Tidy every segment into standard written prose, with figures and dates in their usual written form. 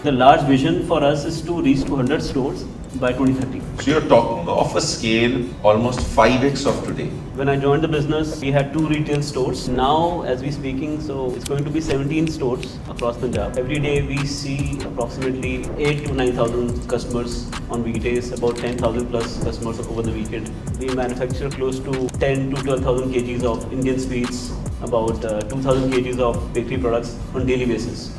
The large vision for us is to reach 200 stores by 2030. So you're talking of a scale almost 5x of today. When I joined the business, we had 2 retail stores. Now, as we speaking, so it's going to be 17 stores across Punjab. Every day we see approximately 8 to 9,000 customers on weekdays, about 10,000 plus customers over the weekend. We manufacture close to 10 to 12,000 kgs of Indian sweets, about 2,000 kgs of bakery products on daily basis.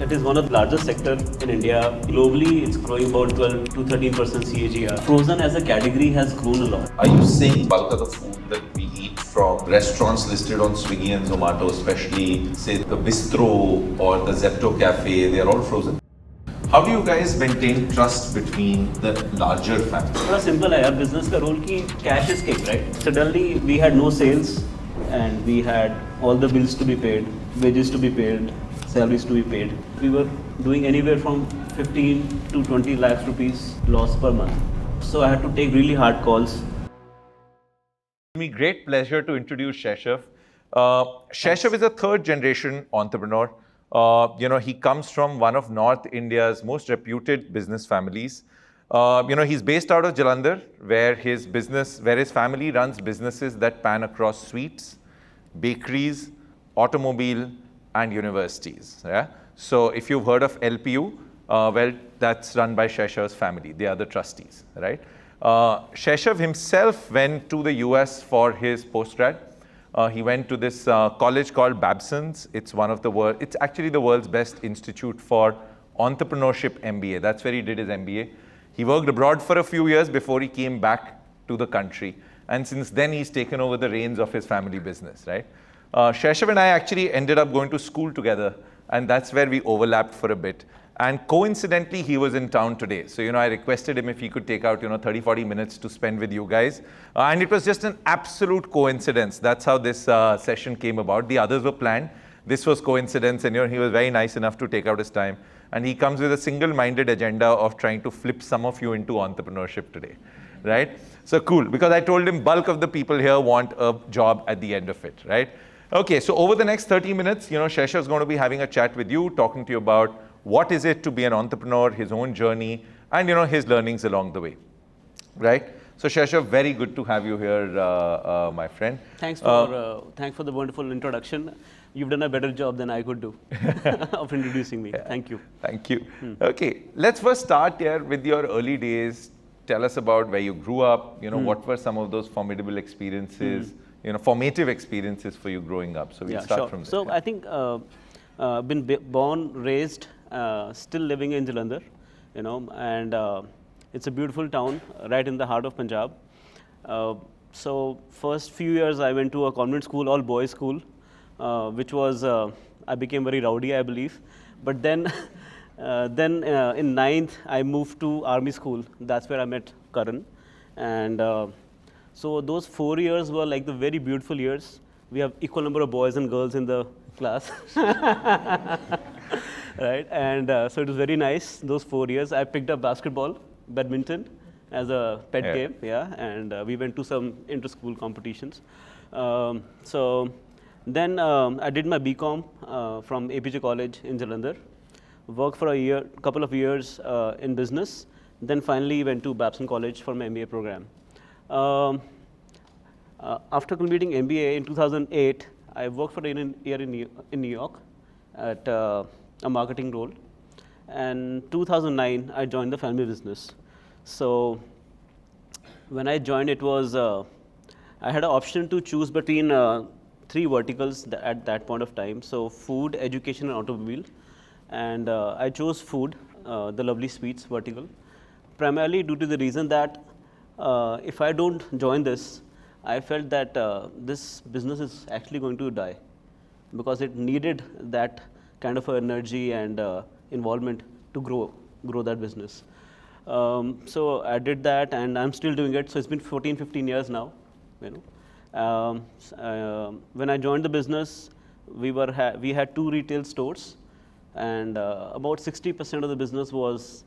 It is one of the largest sector in India. Globally, it's growing about 12 to 13% CAGR. Frozen as a category has grown a lot. Are you saying bulk of the food that we eat from restaurants listed on Swiggy and Zomato, especially say the Bistro or the Zepto Cafe, they are all frozen? How do you guys maintain trust between the larger family? It's simple. Our business ka role ki cash is king, right? Suddenly we had no sales and we had all the bills to be paid, wages to be paid, salaries to be paid. We were doing anywhere from 15 to 20 lakhs rupees loss per month. So I had to take really hard calls. It's me great pleasure to introduce Shaishav. Shaishav is a third generation entrepreneur. He comes from one of North India's most reputed business families. He's based out of Jalandhar, where his family runs businesses that pan across sweets, bakeries, automobile, and universities. Yeah? So if you've heard of LPU, well, that's run by Shaishav's family. They are the trustees, right? Shaishav himself went to the US for his postgrad. He went to this college called Babson's. It's actually the world's best institute for entrepreneurship MBA. That's where he did his MBA. He worked abroad for a few years before he came back to the country. And since then, he's taken over the reins of his family business, right? Shaishav and I actually ended up going to school together, and that's where we overlapped for a bit. And coincidentally, he was in town today. So, I requested him if he could take out, 30, 40 minutes to spend with you guys. And it was just an absolute coincidence. That's how this session came about. The others were planned. This was coincidence, and he was very nice enough to take out his time. And he comes with a single-minded agenda of trying to flip some of you into entrepreneurship today, right? So cool, because I told him bulk of the people here want a job at the end of it, right? Okay, so over the next 30 minutes, Shaishav is going to be having a chat with you, talking to you about what is it to be an entrepreneur, his own journey, and his learnings along the way, right? So Shaishav, very good to have you here, my friend. Thanks for the wonderful introduction. You've done a better job than I could do of introducing me. Yeah. Thank you. Thank you. Okay, let's first start here with your early days. Tell us about where you grew up. What were some of those formidable experiences? Formative experiences for you growing up. So we'll start from there. So I think been born, raised, still living in Jalandhar, and it's a beautiful town right in the heart of Punjab. So first few years I went to a convent school, all boys school, which was, I became very rowdy, I believe. But then in 9th, I moved to army school. That's where I met Karan. And so those 4 years were like the very beautiful years. We have equal number of boys and girls in the class. Right? And so it was very nice, those 4 years. I picked up basketball, badminton as a pet game, and we went to some inter-school competitions. So then I did my BCom from APJ College in Jalandhar. Worked for a couple of years in business. Then finally went to Babson College for my MBA program. After completing MBA in 2008, I worked for a year in New York at a marketing role. And 2009, I joined the family business. So when I joined, it was I had an option to choose between 3 verticals at that point of time. So food, education, and automobile. And I chose food, the lovely sweets vertical, primarily due to the reason that if I don't join this, I felt that this business is actually going to die because it needed that kind of energy and involvement to grow that business. So I did that, and I'm still doing it. So it's been 14, 15 years now. When I joined the business, we had 2 retail stores, and about 60% of the business was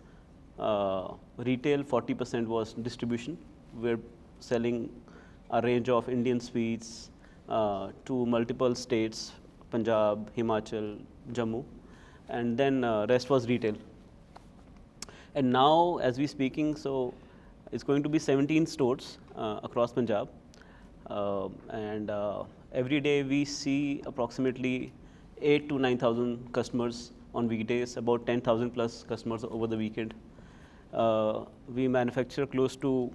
retail, 40% was distribution. We're selling a range of Indian sweets to multiple states, Punjab, Himachal, Jammu, and then rest was retail. And now, as we speaking, so it's going to be 17 stores across Punjab. And every day we see approximately 8 to 9,000 customers on weekdays, about 10,000 plus customers over the weekend. We manufacture close to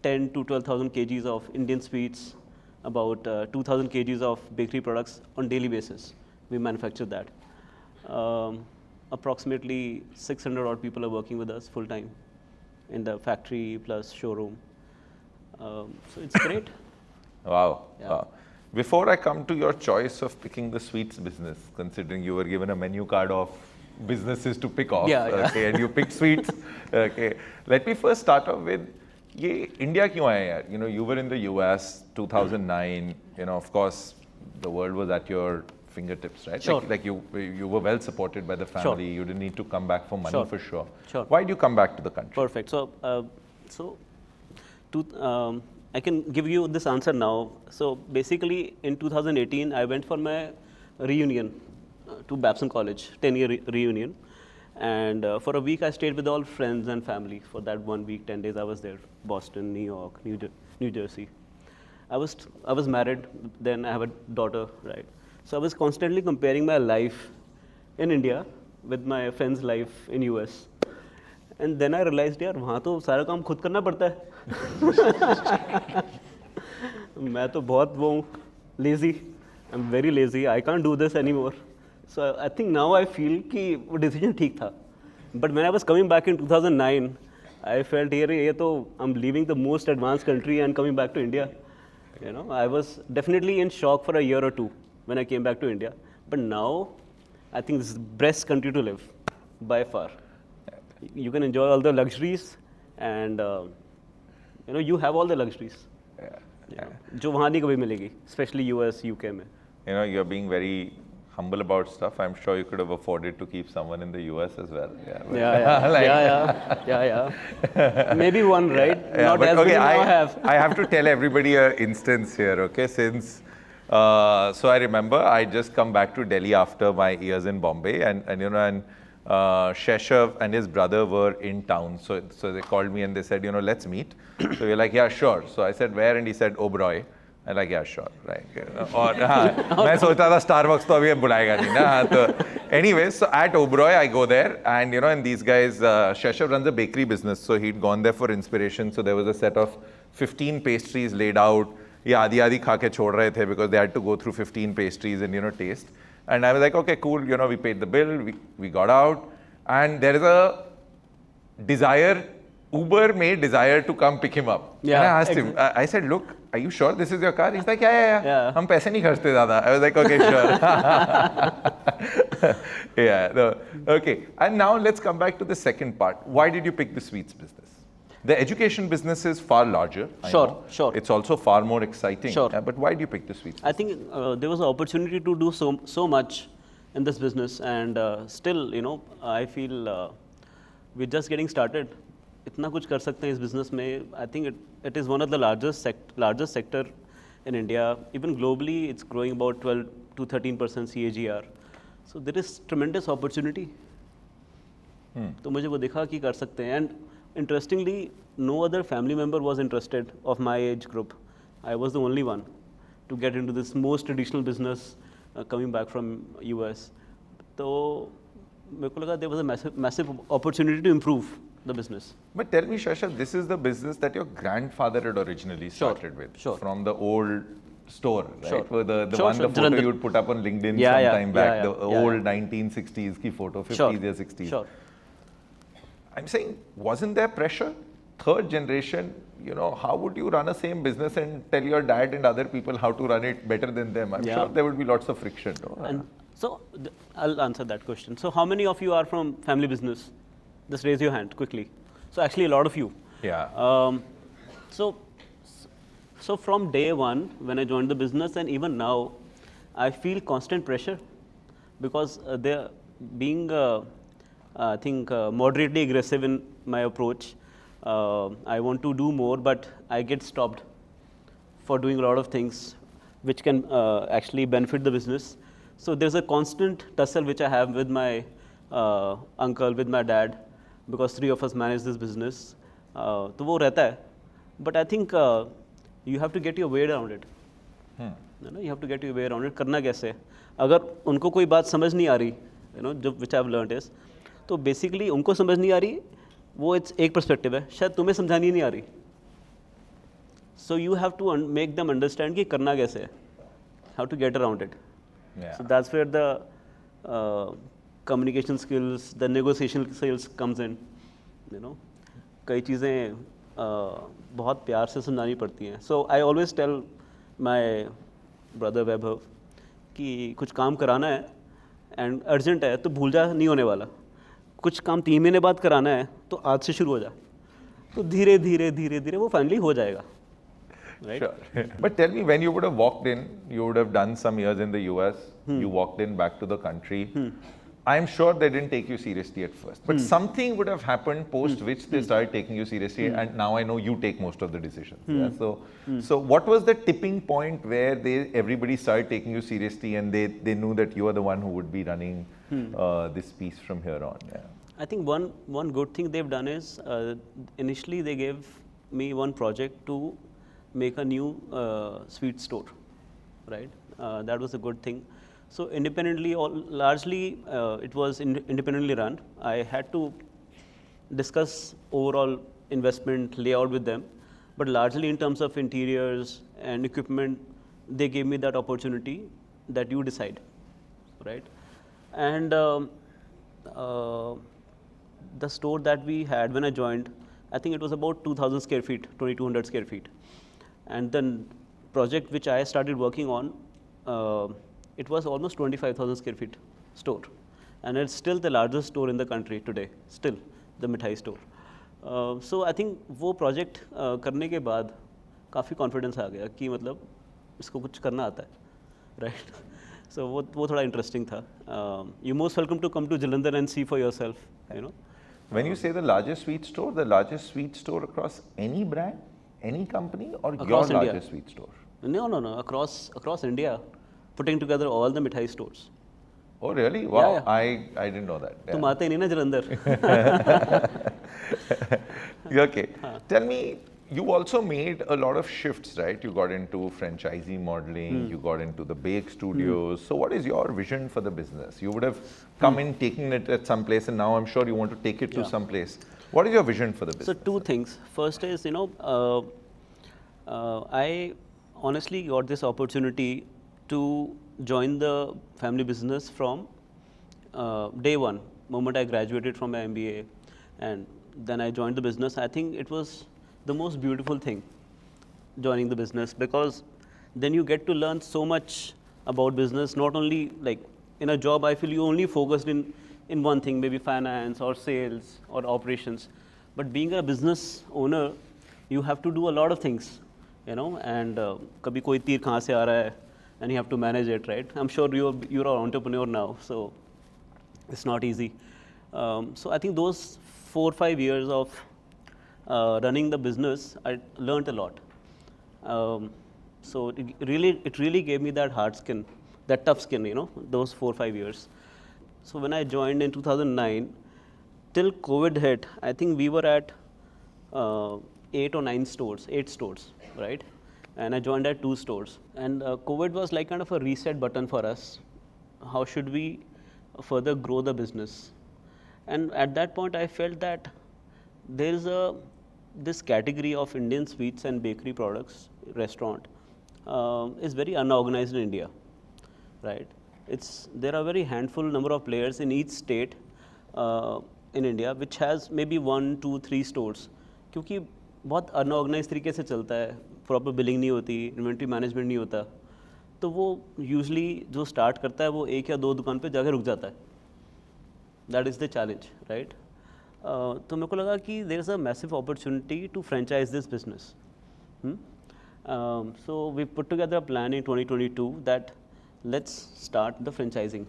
10 to 12,000 kgs of Indian sweets, about 2,000 kgs of bakery products on daily basis. We manufacture that. Approximately 600 odd people are working with us full time in the factory plus showroom. So it's great. Wow. Yeah. Wow. Before I come to your choice of picking the sweets business, considering you were given a menu card of businesses to pick off, okay, and you picked sweets, okay. Let me first start off with, ये India क्यों आया यार? You know, you were in the US 2009. You know, of course, the world was at your fingertips, right? Sure. Like you were well supported by the family. Sure. You didn't need to come back for money for sure. Sure. Why did you come back to the country? Perfect. I can give you this answer now. So basically, in 2018, I went for my reunion to Babson College, 10-year reunion. And for a week, I stayed with all friends and family. For that 1 week, 10 days, I was there. Boston, New York, New Jersey. I was married. Then I have a daughter, right? So I was constantly comparing my life in India with my friend's life in US. And then I realized, यार वहाँ तो सारा काम खुद करना पड़ता है. मैं तो बहुत वो lazy. I'm very lazy. I can't do this anymore. So I think now I feel कि वो decision ठीक था. But when I was coming back in 2009, I felt ये तो I'm leaving the most advanced country and coming back to India. You know, I was definitely in shock for a year or two when I came back to India. But now, I think this is the best country to live by far. You can enjoy all the luxuries, and you know, you have all the luxuries. जो वहाँ नहीं कभी मिलेगी, especially US, UK में. You know, you're being very humble about stuff. I'm sure you could have afforded to keep someone in the US as well. Yeah. Maybe one, right? Not as many I have. I have to tell everybody an instance here, okay? Since, so I remember I just come back to Delhi after my years in Bombay, and you know, and Shaishav and his brother were in town. So they called me and they said, you know, let's meet. So we're like, yeah, sure. So I said, where? And he said, Oberoi. I'm like, yeah, sure, right. और मैं सोचता था Starbucks तो अभी बुलाएगा नहीं ना. तो anyways, so at Oberoi I go there, and you know, and these guys, Shaishav runs a bakery business, so he'd gone there for inspiration. So there was a set of 15 pastries laid out. ये आधी खा के छोड़ रहे थे because they had to go through 15 pastries and, you know, taste. And I was like, okay, cool, you know, we paid the bill, we got out, and there is a Uber made desire to come pick him up. Yeah, and I asked him, I said, look, are you sure this is your car? He's like, yeah. हम पैसे नहीं खर्चते ज़्यादा. I was like, okay, sure. Okay. And now let's come back to the second part. Why did you pick the sweets business? The education business is far larger. Sure. It's also far more exciting. Sure. But why do you pick the sweets business? I think there was an opportunity to do so much in this business, and still, you know, I feel we're just getting started. इतना कुछ कर सकते हैं इस business में. I think it is one of the largest sector in India. Even globally, it's growing about 12 to 13% CAGR. So there is tremendous opportunity. तो मुझे वो देखा कि कर सकते हैं. And interestingly, no other family member was interested of my age group. I was the only one to get into this most traditional business coming back from US. तो मेरे को लगा there was a massive opportunity to improve the business. But tell me, Shaishav, this is the business that your grandfather had originally started with. From the old store, right? The photo you would put up on LinkedIn sometime back, the old 1960s ki photo, 50s or 60s. Sure. I'm saying, wasn't there pressure? Third generation, you know, how would you run a same business and tell your dad and other people how to run it better than them? I'm sure there would be lots of friction. No? And so I'll answer that question. So how many of you are from family business? Just raise your hand quickly. So actually a lot of you. Yeah. So from day one, when I joined the business and even now, I feel constant pressure because they're being, I think, moderately aggressive in my approach. I want to do more, but I get stopped for doing a lot of things which can actually benefit the business. So there's a constant tussle which I have with my uncle, with my dad, because 3 of us manage this business. तो वो रहता है, but I think you have to get your way around it. You have to get your way around it. करना कैसे? अगर उनको कोई बात समझ नहीं आ रही, जो which I've learned is, तो basically उनको समझ नहीं आ रही, वो एक perspective है, शायद तुम्हें समझानी नहीं आ रही. So you have to make them understand कि करना कैसे है, how to get around it. Yeah. So that's where the communication skills, the negotiation skills comes in. कई चीज़ें बहुत प्यार से समझानी पड़ती हैं. So I always tell my brother Vaibhav कि कुछ काम कराना है and urgent है तो भूल जा, नहीं होने वाला. कुछ काम 3 महीने बाद कराना है तो आज से शुरू हो जा. तो धीरे धीरे वो फाइनली हो जाएगा. Right? Sure. But tell me, when you would have walked in, you would have done some years in the US, you walked in back to the country. I'm sure they didn't take you seriously at first, but something would have happened post which they started taking you seriously, and now I know you take most of the decisions. Yeah? So what was the tipping point where everybody started taking you seriously and they knew that you are the one who would be running this piece from here on? Yeah. I think one good thing they've done is initially they gave me one project to make a new sweet store, right? That was a good thing. So independently, largely it was independently run. I had to discuss overall investment layout with them, but largely in terms of interiors and equipment, they gave me that opportunity that you decide, right? And the store that we had when I joined, I think it was about 2,000 square feet, 2,200 square feet. And the project which I started working on, it was almost 25,000 square feet store. And it's still the largest store in the country today, still, the mithai store. So I think वो project करने के बाद काफ़ी confidence आ गया कि मतलब इसको कुछ करना आता है, right? So वो थोड़ा interesting था. You're most welcome to come to Jalandhar and see for yourself, When you say the largest sweet store across any brand, any company, or across your India. largest sweet store? No, across India, putting together all the mithai stores. Oh really? Wow, Yeah. I didn't know that. Yeah. तुम आते ही नहीं ना Jalandhar. Okay. Tell me, you also made a lot of shifts, right? You got into franchisee modeling, you got into the bake studios. So what is your vision for the business? You would have come in taking it at some place, and now I'm sure you want to take it to some place. What is your vision for the business? So 2 things. First is, I honestly got this opportunity to join the family business from day one, moment I graduated from my MBA, and then I joined the business. I think it was the most beautiful thing, joining the business, because then you get to learn so much about business. Not only like in a job, I feel you only focused in one thing, maybe finance or sales or operations. But being a business owner, you have to do a lot of things, and kabhi koi teer kahan se aa raha hai, and you have to manage it, right? I'm sure you're an entrepreneur now, so it's not easy. So I think those 4 or 5 years of running the business, I learned a lot. So it really gave me that hard skin, that tough skin, those 4 or 5 years. So when I joined in 2009, till COVID hit, I think we were at 8 or 9 stores, 8 stores, right? And I joined at 2 stores. And COVID was like kind of a reset button for us. How should we further grow the business? And at that point, I felt that there is this category of Indian sweets and bakery products, restaurant, is very unorganized in India, right? There are very handful number of players in each state in India, which has maybe 1, 2, 3 stores. क्योंकि बहुत unorganized तरीके से चलता है, proper billing नहीं होती, inventory management नहीं होता, तो वो usually जो start करता है वो 1 या 2 दुकान पे जाके रुक जाता है. That is the challenge, right? तो मेरे को लगा कि there is a massive opportunity to franchise this business. So we put together a plan in 2022 that let's start the franchising,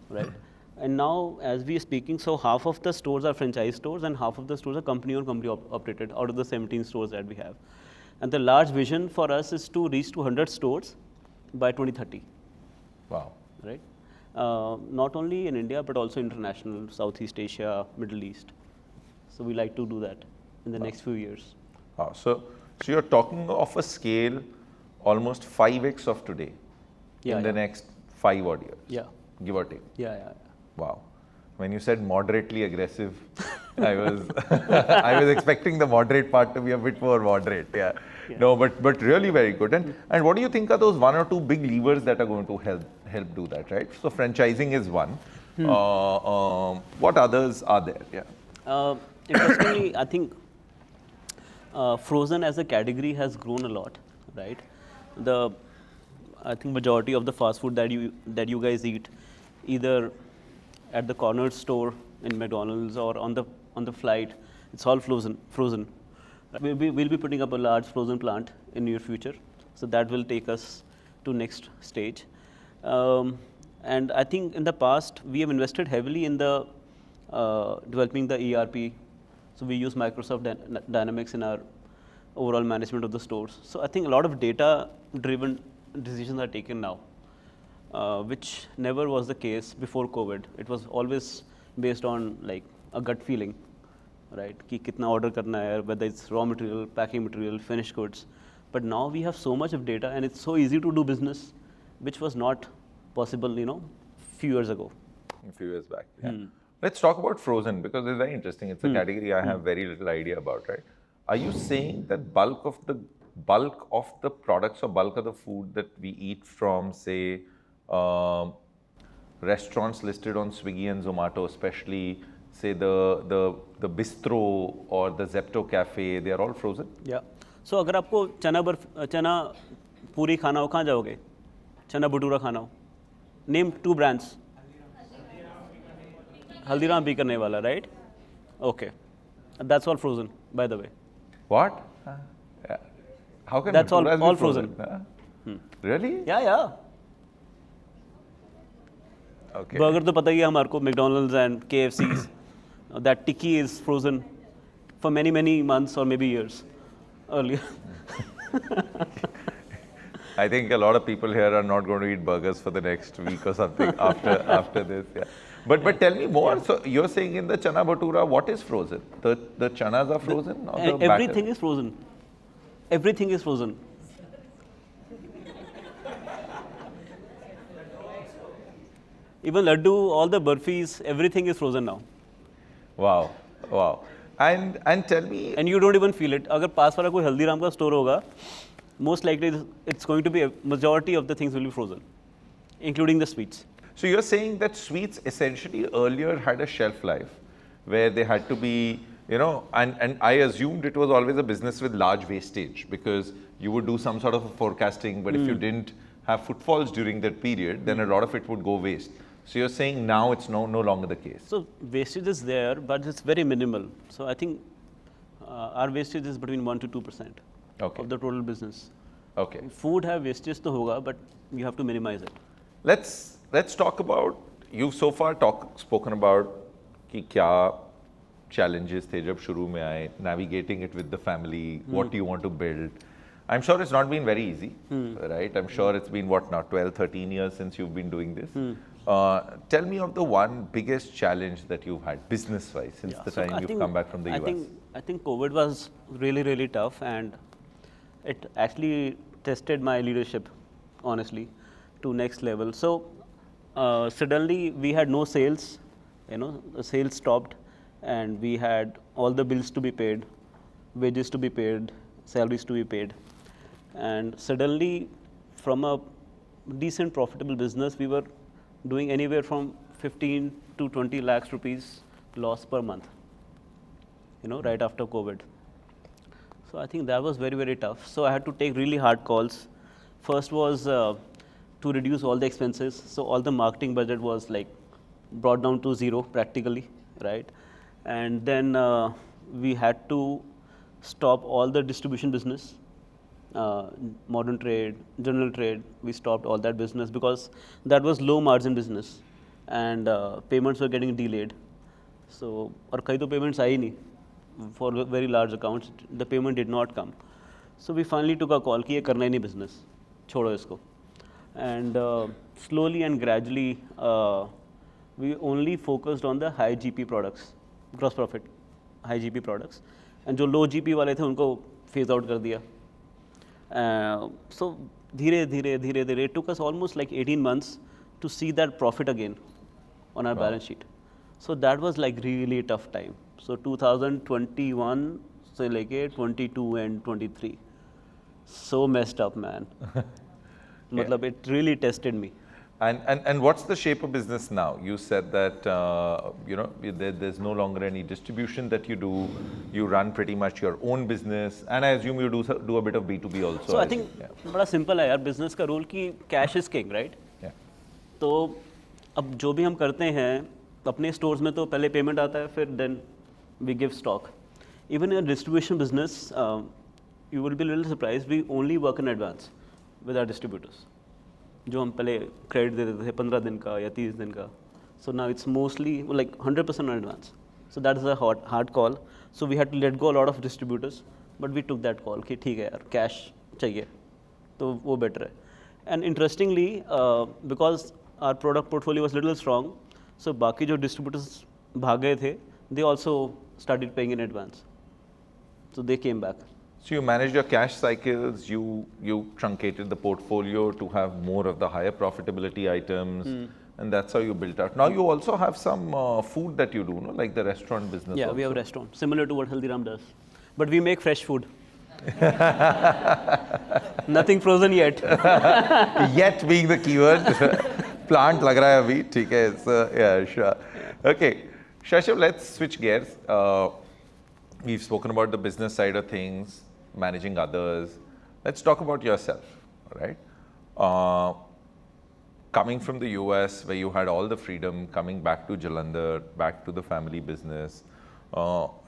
right? And now, as we are speaking, so half of the stores are franchise stores and half of the stores are company-owned, company-operated out of the 17 stores that we have. And the large vision for us is to reach to 100 stores by 2030. Wow. Right? Not only in India, but also international, Southeast Asia, Middle East. So we like to do that in the next few years. So you're talking of a scale almost 5x of today in the next 5 odd years. Yeah. Give or take. Yeah. Wow. When you said moderately aggressive, I was I was expecting the moderate part to be a bit more moderate. Yeah. No, but really very good. And what do you think are those 1 or 2 big levers that are going to help do that, right? So franchising is one. What others are there? Yeah. Interestingly, I think frozen as a category has grown a lot, right? I think majority of the fast food that you guys eat, either at the corner store in McDonald's or on the flight, it's all frozen. We'll be putting up a large frozen plant in near future, so that will take us to next stage. And I think in the past we have invested heavily in the developing the ERP. So we use Microsoft Dynamics in our overall management of the stores. So I think a lot of data-driven decisions are taken now, which never was the case before COVID. It was always based on like a gut feeling, right? Ki kitna order karna hai, whether it's raw material, packing material, finished goods. But now we have so much of data, and it's so easy to do business, which was not possible, few years ago. A few years back. Yeah. Let's talk about frozen, because it's very interesting. It's a category I have very little idea about, right? Are you saying that bulk of the products or bulk of the food that we eat from, say, restaurants listed on Swiggy and Zomato, especially, say the bistro or the Zepto cafe, they are all frozen? Yeah. So अगर आपको चना पूरी खाना हो, कहाँ जाओगे? चना भटूरा खाना हो. Name 2 brands. Haldiram Bikaner wala, right? Okay. That's all frozen, by the way. What? How can that's all frozen? Really? Yeah. Okay. Burger तो पता ही है हमारे को, McDonald's and KFC's. That tikki is frozen for many months or maybe years earlier. I think a lot of people here are not going to eat burgers for the next week or something after this. Yeah. But tell me more. Yeah. So you're saying in the chana bhatura, what is frozen? The chanas are frozen? Or the everything batter? Is frozen. Everything is frozen. Even laddu, all the burfis, everything is frozen now. Wow. And tell me. And you don't even feel it. अगर पास वाला कोई हल्दीराम का store होगा, most likely it's going to be a majority of the things will be frozen, including the sweets. So you're saying that sweets essentially earlier had a shelf life where they had to be, and I assumed it was always a business with large wastage, because you would do some sort of a forecasting, but if you didn't have footfalls during that period, then a lot of it would go waste. So you're saying now it's no longer the case. So wastage is there, but it's very minimal. So I think our wastage is between 1 to 2% of the total business. Okay. Food have wastage to hoga, but you have to minimize it. Let's talk about, you've so far spoken about ki kya challenges the jab shuru mein aaye, navigating it with the family, what do you want to build. I'm sure it's not been very easy, right? I'm sure it's been, 12, 13 years since you've been doing this. Tell me of the one biggest challenge that you've had business-wise since the time you've come back from the US. I think COVID was really tough, and it actually tested my leadership, honestly, to next level. So suddenly we had no sales, the sales stopped, and we had all the bills to be paid, wages to be paid, salaries to be paid. And suddenly, from a decent profitable business, we were doing anywhere from 15 to 20 lakhs rupees loss per month, right after COVID. So I think that was very tough. So I had to take really hard calls. First was to reduce all the expenses. So all the marketing budget was like brought down to zero practically, right? And then we had to stop all the distribution business. Modern trade, general trade, we stopped all that business because that was low margin business, and payments were getting delayed. So, और कई तो payments आई नहीं, for very large accounts, the payment did not come. So we finally took a call कि ये करना ही नहीं business, छोड़ो इसको. And slowly and gradually, we only focused on the high GP products, gross profit, high GP products, and जो low GP वाले थे उनको phase out कर दिया. So धीरे it took us almost like 18 months to see that profit again on our balance sheet. So that was like really tough time. So 2021 से लेके 22 and 23, so messed up, man. मतलब it really tested me. And what's the shape of business now? You said that there's no longer any distribution that you do. You run pretty much your own business, and I assume you do a bit of B2B also. So I think बड़ा simple है यार business का rule कि cash is king, right? Yeah. तो अब जो भी हम करते हैं अपने stores में तो पहले payment आता है, फिर then we give stock. Even in a distribution business, you will be a little surprised. We only work in advance with our distributors. जो हम पहले क्रेडिट देते थे 15 दिन का या 30 दिन का, so now it's mostly like 100% on advance. So that is a hard call. So we had to let go a lot of distributors, but we took that call कि ठीक है यार cash चाहिए, तो वो better है. And interestingly, because our product portfolio was little strong, so बाकी जो distributors भाग गए थे, they also started paying in advance. So they came back. So you managed your cash cycles, you truncated the portfolio to have more of the higher profitability items, and that's how you built out. Now you also have some food that you do, no? Like the restaurant business. Yeah, also. we have a restaurant, similar to what Haldiram does. But we make fresh food. Nothing frozen yet. Yet being the keyword. Plant lag raha hai abhi, theek hai. Yeah, sure. Okay, Shaishav, let's switch gears. We've spoken about the business side of things, managing others. Let's talk about yourself, right? Coming from the US, where you had all the freedom, coming back to Jalandhar, back to the family business,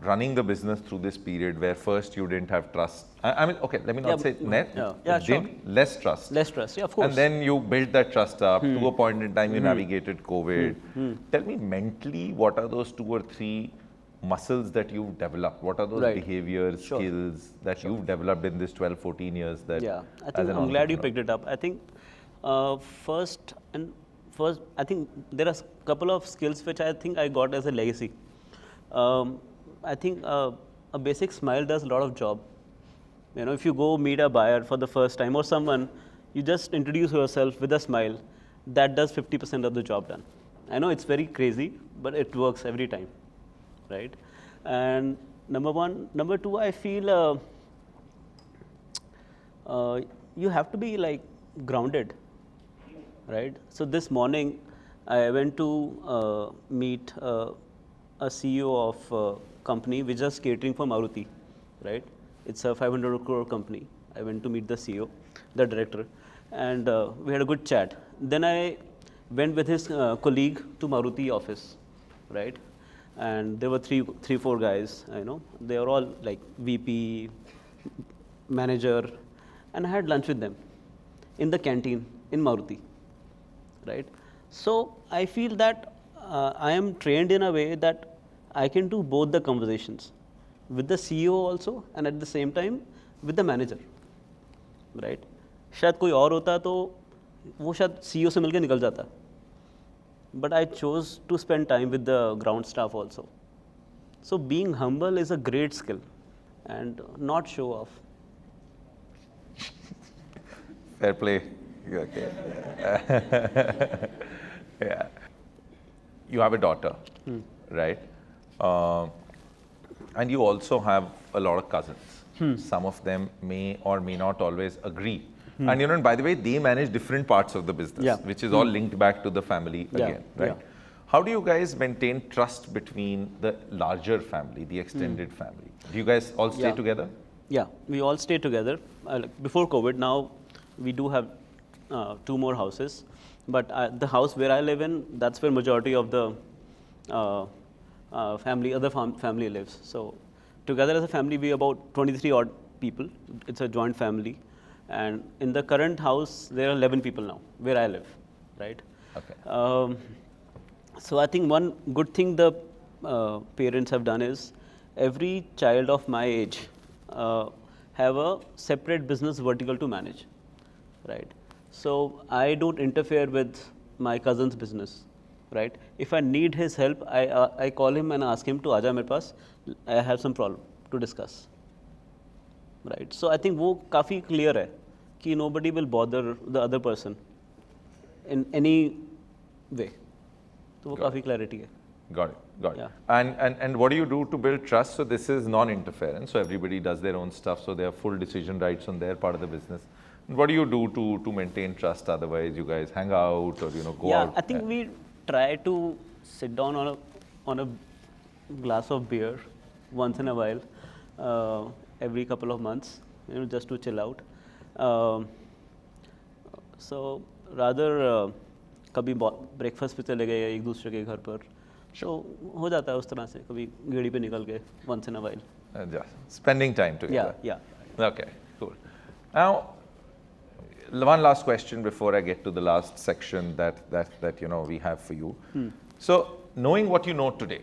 running the business through this period where first you didn't have trust. I mean, okay, let me not say net, sure. less trust. Less trust, yeah, of course. And then you built that trust up. To a point in time, you navigated COVID. Tell me mentally, what are those 2 or 3 muscles that you've developed? What are those behaviors, skills that you've developed in this 12, 14 years? That I think I'm glad you picked it up. I think first, I think there are a couple of skills which I think I got as a legacy. I think a basic smile does a lot of job. You know, if you go meet a buyer for the first time or someone, you just introduce yourself with a smile. That does 50% of the job done. I know it's very crazy, but it works every time. Right, and number 1, number 2, I feel you have to be like grounded, right? So this morning I went to meet a CEO of a company which is catering for Maruti, right? It's a 500 crore company. I went to meet the CEO, the director, and we had a good chat. Then I went with his colleague to Maruti office, right? And there were three, 4 guys, you know, they were all like VP, manager, and I had lunch with them in the canteen in Maruti, right? So I feel that I am trained in a way that I can do both the conversations with the CEO also, and at the same time with the manager, right? शायद कोई और होता तो वो शायद CEO से मिलके निकल जाता. But I chose to spend time with the ground staff also. So being humble is a great skill and not show off. Fair play. Okay. Yeah. You have a daughter, right? And you also have a lot of cousins. Some of them may or may not always agree. And and by the way, they manage different parts of the business, which is all linked back to the family again, right? How do you guys maintain trust between the larger family, the extended family? Do you guys all stay together? Yeah, we all stay together. Before COVID, now we do have 2 more houses, but the house where I live in, that's where majority of the family lives. So together as a family, we about 23 odd people. It's a joint family. And in the current house, there are 11 people now, where I live, right? Okay. So I think one good thing the parents have done is, every child of my age have a separate business vertical to manage, right? So I don't interfere with my cousin's business. right? If I need his help, I call him and ask him to आजा मेरे पास, I have some problem to discuss, right? So I think वो काफ़ी clear है कि nobody will bother the other person in any way. तो वो काफ़ी clarity है. Got it. Got it. Yeah. And what do you do to build trust? So this is non-interference. So everybody does their own stuff. So they have full decision rights on their part of the business. And what do you do to maintain trust? Otherwise, you guys hang out or go out. I think we try to sit down on a glass of beer once in a while, every couple of months, just to chill out. So rather कभी breakfast पे चले गए एक दूसरे के घर पर, तो हो जाता है उस तरह से, कभी गेड़ी पे निकल गए once in a while. Spending time together. Yeah. Okay, cool. Now, one last question before I get to the last section that we have for you. So, knowing what you know today,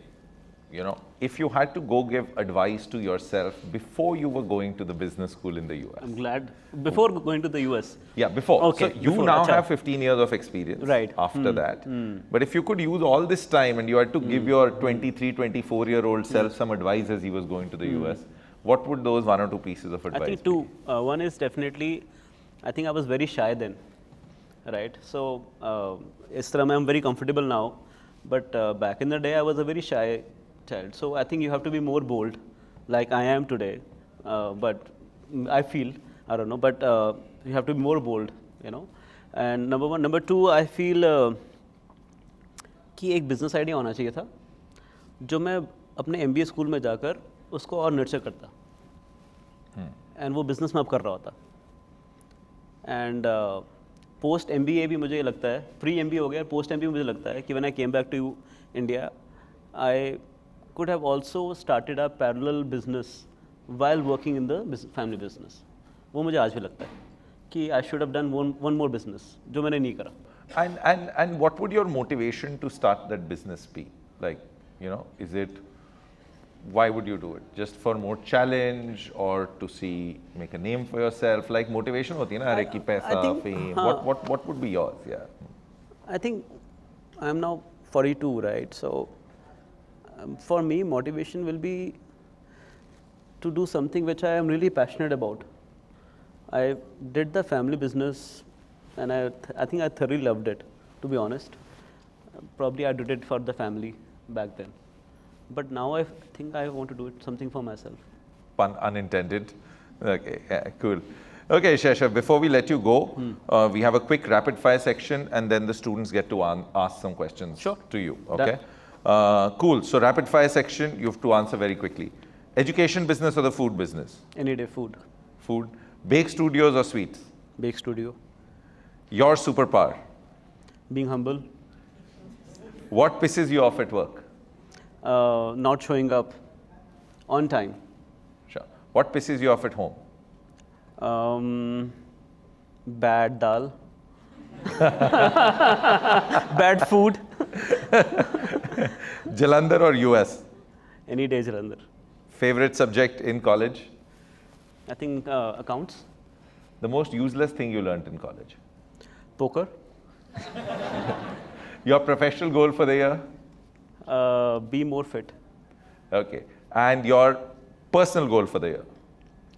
if you had to go give advice to yourself before you were going to the business school in the US. I'm glad. Before going to the US? Yeah, before. Okay. So, you now have 15 years of experience right. after that. But if you could use all this time and you had to give your 23, 24-year-old self some advice as he was going to the US, what would those one or two pieces of advice be? I think two. One is definitely, I think I was very shy then, right? So, is tarah I'm very comfortable now, but back in the day I was a very shy child. So I think you have to be more bold, like I am today. But I feel, I don't know, but you have to be more bold, And number one. Number two, I feel कि एक business idea होना चाहिए था, जो मैं अपने MBA school में जाकर उसको और nurture करता, and वो business में अब कर रहा होता. And post MBA भी मुझे लगता है, pre MBA हो गया, post MBA मुझे लगता है कि when I came back to India, I could have also started a parallel business while working in the family business. वो मुझे आज भी लगता है कि I should have done one more business, जो मैंने नहीं करा. And what would your motivation to start that business be? Like, is it, why would you do it? Just for more challenge or to make a name for yourself? Like motivation hoti hai na, अरे कि पैसा, fame. What would be yours? Yeah. I think I'm now 42, right? So for me, motivation will be to do something which I am really passionate about. I did the family business, and I think I thoroughly loved it, to be honest. Probably I did it for the family back then. But now I think I want to do something for myself. Pun unintended. Okay, yeah, cool. Okay, Shaishav, before we let you go, we have a quick rapid fire section and then the students get to ask some questions to you. Okay? Cool. So rapid fire section, you have to answer very quickly. Education business or the food business? Any day, food. Food. Bake studios or sweets? Bake studio. Your superpower? Being humble. What pisses you off at work? Not showing up on time. Sure. What pisses you off at home? Bad dal. Bad food. Jalandhar or US? Any day Jalandhar. Favorite subject in college? I think accounts. The most useless thing you learned in college? Poker. Your professional goal for the year? Be more fit. Okay. And your personal goal for the year?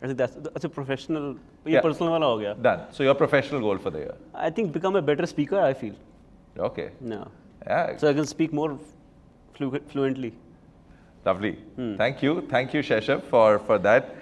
I think that's a professional. Yeah. Personal wala ho gaya. Done. So your professional goal for the year? I think become a better speaker, I feel. Okay. No. Yeah. So I can speak more fluently. Lovely. Thank you. Thank you, Shaishav, for that.